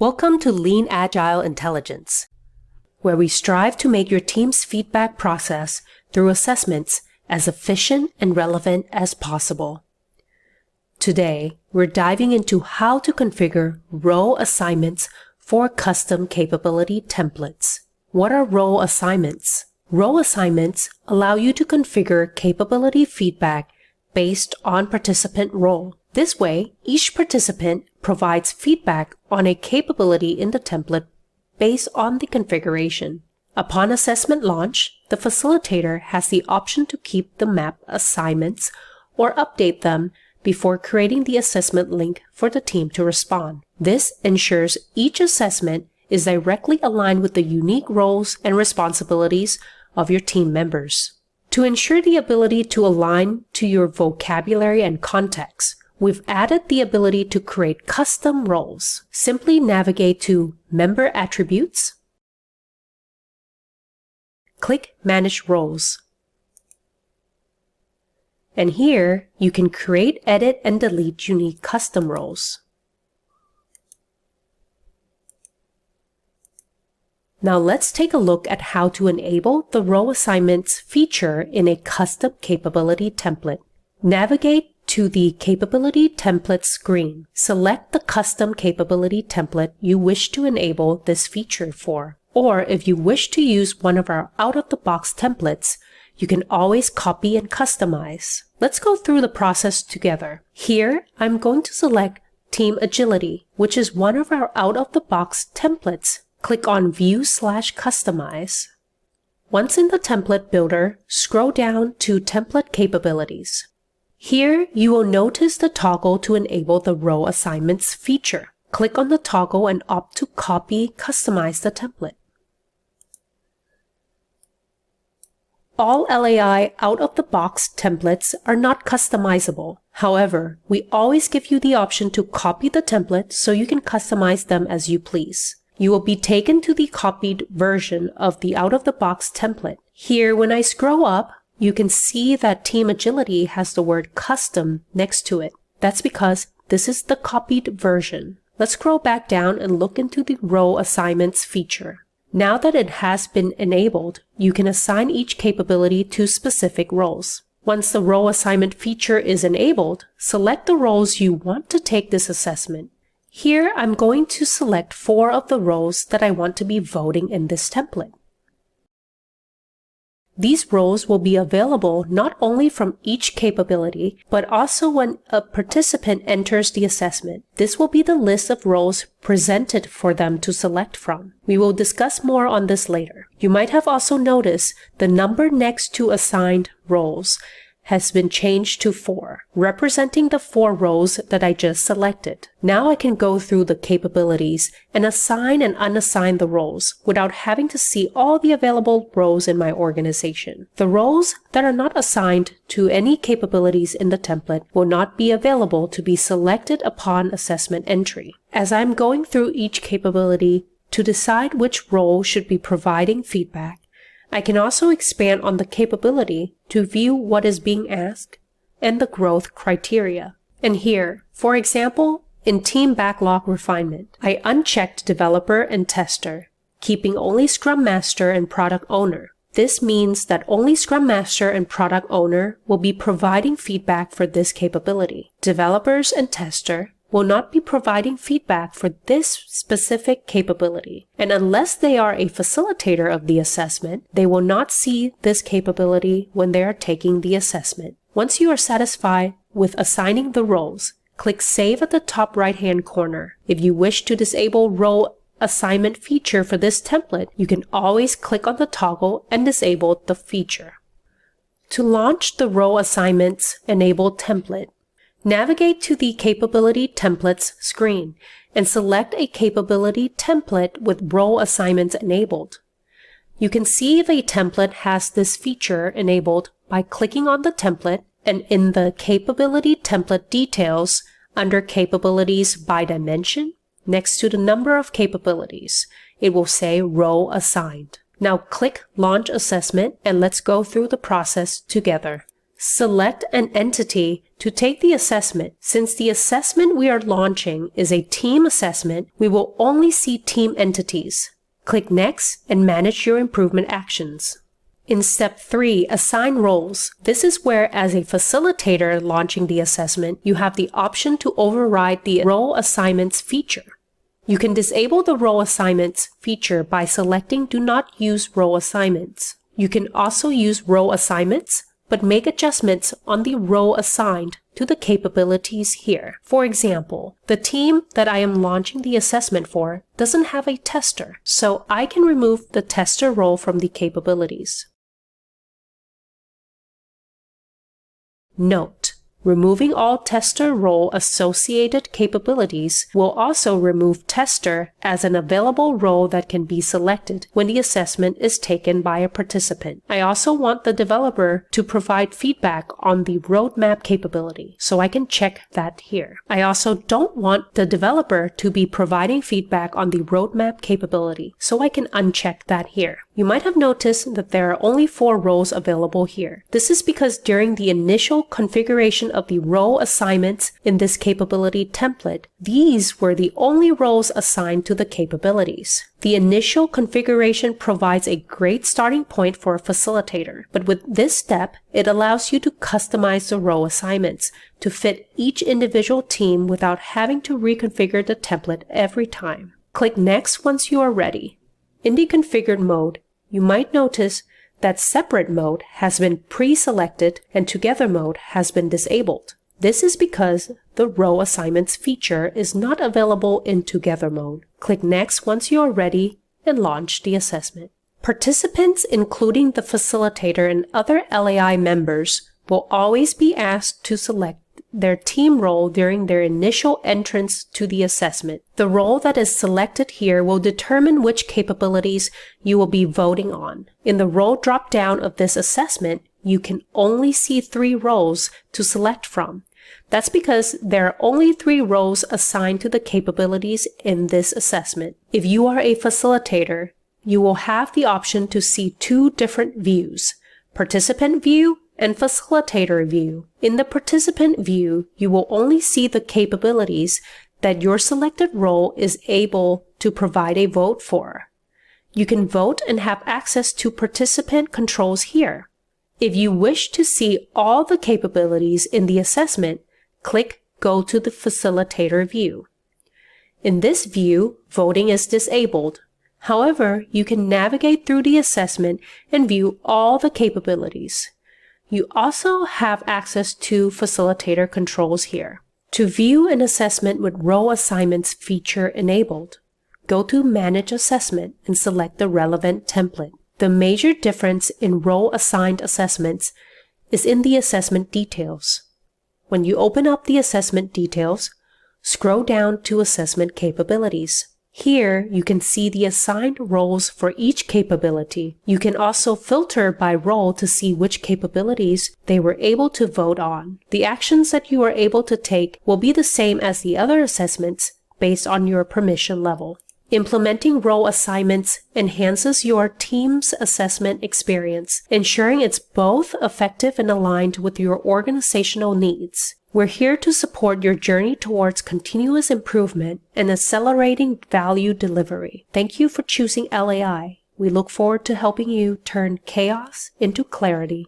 Welcome to Lean Agile Intelligence, where we strive to make your team's feedback process through assessments as efficient and relevant as possible. Today, we're diving into how to configure role assignments for custom capability templates. What are role assignments? Role assignments allow you to configure capability feedback based on participant role. This way, each participant provides feedback on a capability in the template based on the configuration. Upon assessment launch, the facilitator has the option to keep the map assignments or update them before creating the assessment link for the team to respond. This ensures each assessment is directly aligned with the unique roles and responsibilities of your team members. To ensure the ability to align to your vocabulary and context, we've added the ability to create custom roles. Simply navigate to Member Attributes, click Manage Roles. And here, you can create, edit, and delete unique custom roles. Now let's take a look at how to enable the role assignments feature in a custom capability template. Navigate to the Capability Template screen. Select the custom capability template you wish to enable this feature for. Or if you wish to use one of our out-of-the-box templates, you can always copy and customize. Let's go through the process together. Here, I'm going to select Team Agility, which is one of our out-of-the-box templates. Click on View/Customize. Once in the template builder, scroll down to Template Capabilities. Here, you will notice the toggle to enable the role assignments feature. Click on the toggle and opt to customize the template. All LAI out-of-the-box templates are not customizable. However, we always give you the option to copy the template so you can customize them as you please. You will be taken to the copied version of the out-of-the-box template. Here, when I scroll up, you can see that Team Agility has the word Custom next to it. That's because this is the copied version. Let's scroll back down and look into the Role Assignments feature. Now that it has been enabled, you can assign each capability to specific roles. Once the Role Assignment feature is enabled, select the roles you want to take this assessment. Here, I'm going to select 4 of the roles that I want to be voting in this template. These roles will be available not only from each capability, but also when a participant enters the assessment. This will be the list of roles presented for them to select from. We will discuss more on this later. You might have also noticed the number next to assigned roles has been changed to 4, representing the 4 roles that I just selected. Now I can go through the capabilities and assign and unassign the roles without having to see all the available roles in my organization. The roles that are not assigned to any capabilities in the template will not be available to be selected upon assessment entry. As I'm going through each capability to decide which role should be providing feedback, I can also expand on the capability to view what is being asked and the growth criteria. And here, for example, in Team Backlog Refinement, I unchecked Developer and Tester, keeping only Scrum Master and Product Owner. This means that only Scrum Master and Product Owner will be providing feedback for this capability. Developers and Tester will not be providing feedback for this specific capability. And unless they are a facilitator of the assessment, they will not see this capability when they are taking the assessment. Once you are satisfied with assigning the roles, click Save at the top right-hand corner. If you wish to disable role assignment feature for this template, you can always click on the toggle and disable the feature. To launch the role assignments enabled template, navigate to the Capability Templates screen and select a capability template with role assignments enabled. You can see if a template has this feature enabled by clicking on the template and in the Capability Template Details under Capabilities by Dimension, next to the number of capabilities, it will say Role Assigned. Now click Launch Assessment and let's go through the process together. Select an entity to take the assessment. Since the assessment we are launching is a team assessment, we will only see team entities. Click Next and manage your improvement actions. In Step 3, Assign Roles. This is where, as a facilitator launching the assessment, you have the option to override the Role Assignments feature. You can disable the Role Assignments feature by selecting Do Not Use Role Assignments. You can also use Role Assignments, but make adjustments on the role assigned to the capabilities here. For example, the team that I am launching the assessment for doesn't have a tester, so I can remove the tester role from the capabilities. Note: removing all tester role associated capabilities will also remove tester as an available role that can be selected when the assessment is taken by a participant. I also want the developer to provide feedback on the roadmap capability, so I can check that here. I also don't want the developer to be providing feedback on the roadmap capability, so I can uncheck that here. You might have noticed that there are only 4 roles available here. This is because during the initial configuration of the role assignments in this capability template, these were the only roles assigned to the capabilities. The initial configuration provides a great starting point for a facilitator, but with this step, it allows you to customize the role assignments to fit each individual team without having to reconfigure the template every time. Click Next once you are ready. In the configured mode, you might notice that separate mode has been pre-selected and together mode has been disabled. This is because the role assignments feature is not available in together mode. Click Next once you are ready and launch the assessment. Participants, including the facilitator and other LAI members, will always be asked to select their team role during their initial entrance to the assessment. The role that is selected here will determine which capabilities you will be voting on. In the role drop-down of this assessment, you can only see 3 roles to select from. That's because there are only 3 roles assigned to the capabilities in this assessment. If you are a facilitator, you will have the option to see 2 different views: participant view and facilitator view. In the participant view, you will only see the capabilities that your selected role is able to provide a vote for. You can vote and have access to participant controls here. If you wish to see all the capabilities in the assessment, click Go to the facilitator view. In this view, voting is disabled. However, you can navigate through the assessment and view all the capabilities. You also have access to facilitator controls here. To view an assessment with role assignments feature enabled, go to Manage Assessment and select the relevant template. The major difference in role assigned assessments is in the assessment details. When you open up the assessment details, scroll down to Assessment Capabilities. Here, you can see the assigned roles for each capability. You can also filter by role to see which capabilities they were able to vote on. The actions that you are able to take will be the same as the other assessments based on your permission level. Implementing role assignments enhances your team's assessment experience, ensuring it's both effective and aligned with your organizational needs. We're here to support your journey towards continuous improvement and accelerating value delivery. Thank you for choosing LAI. We look forward to helping you turn chaos into clarity.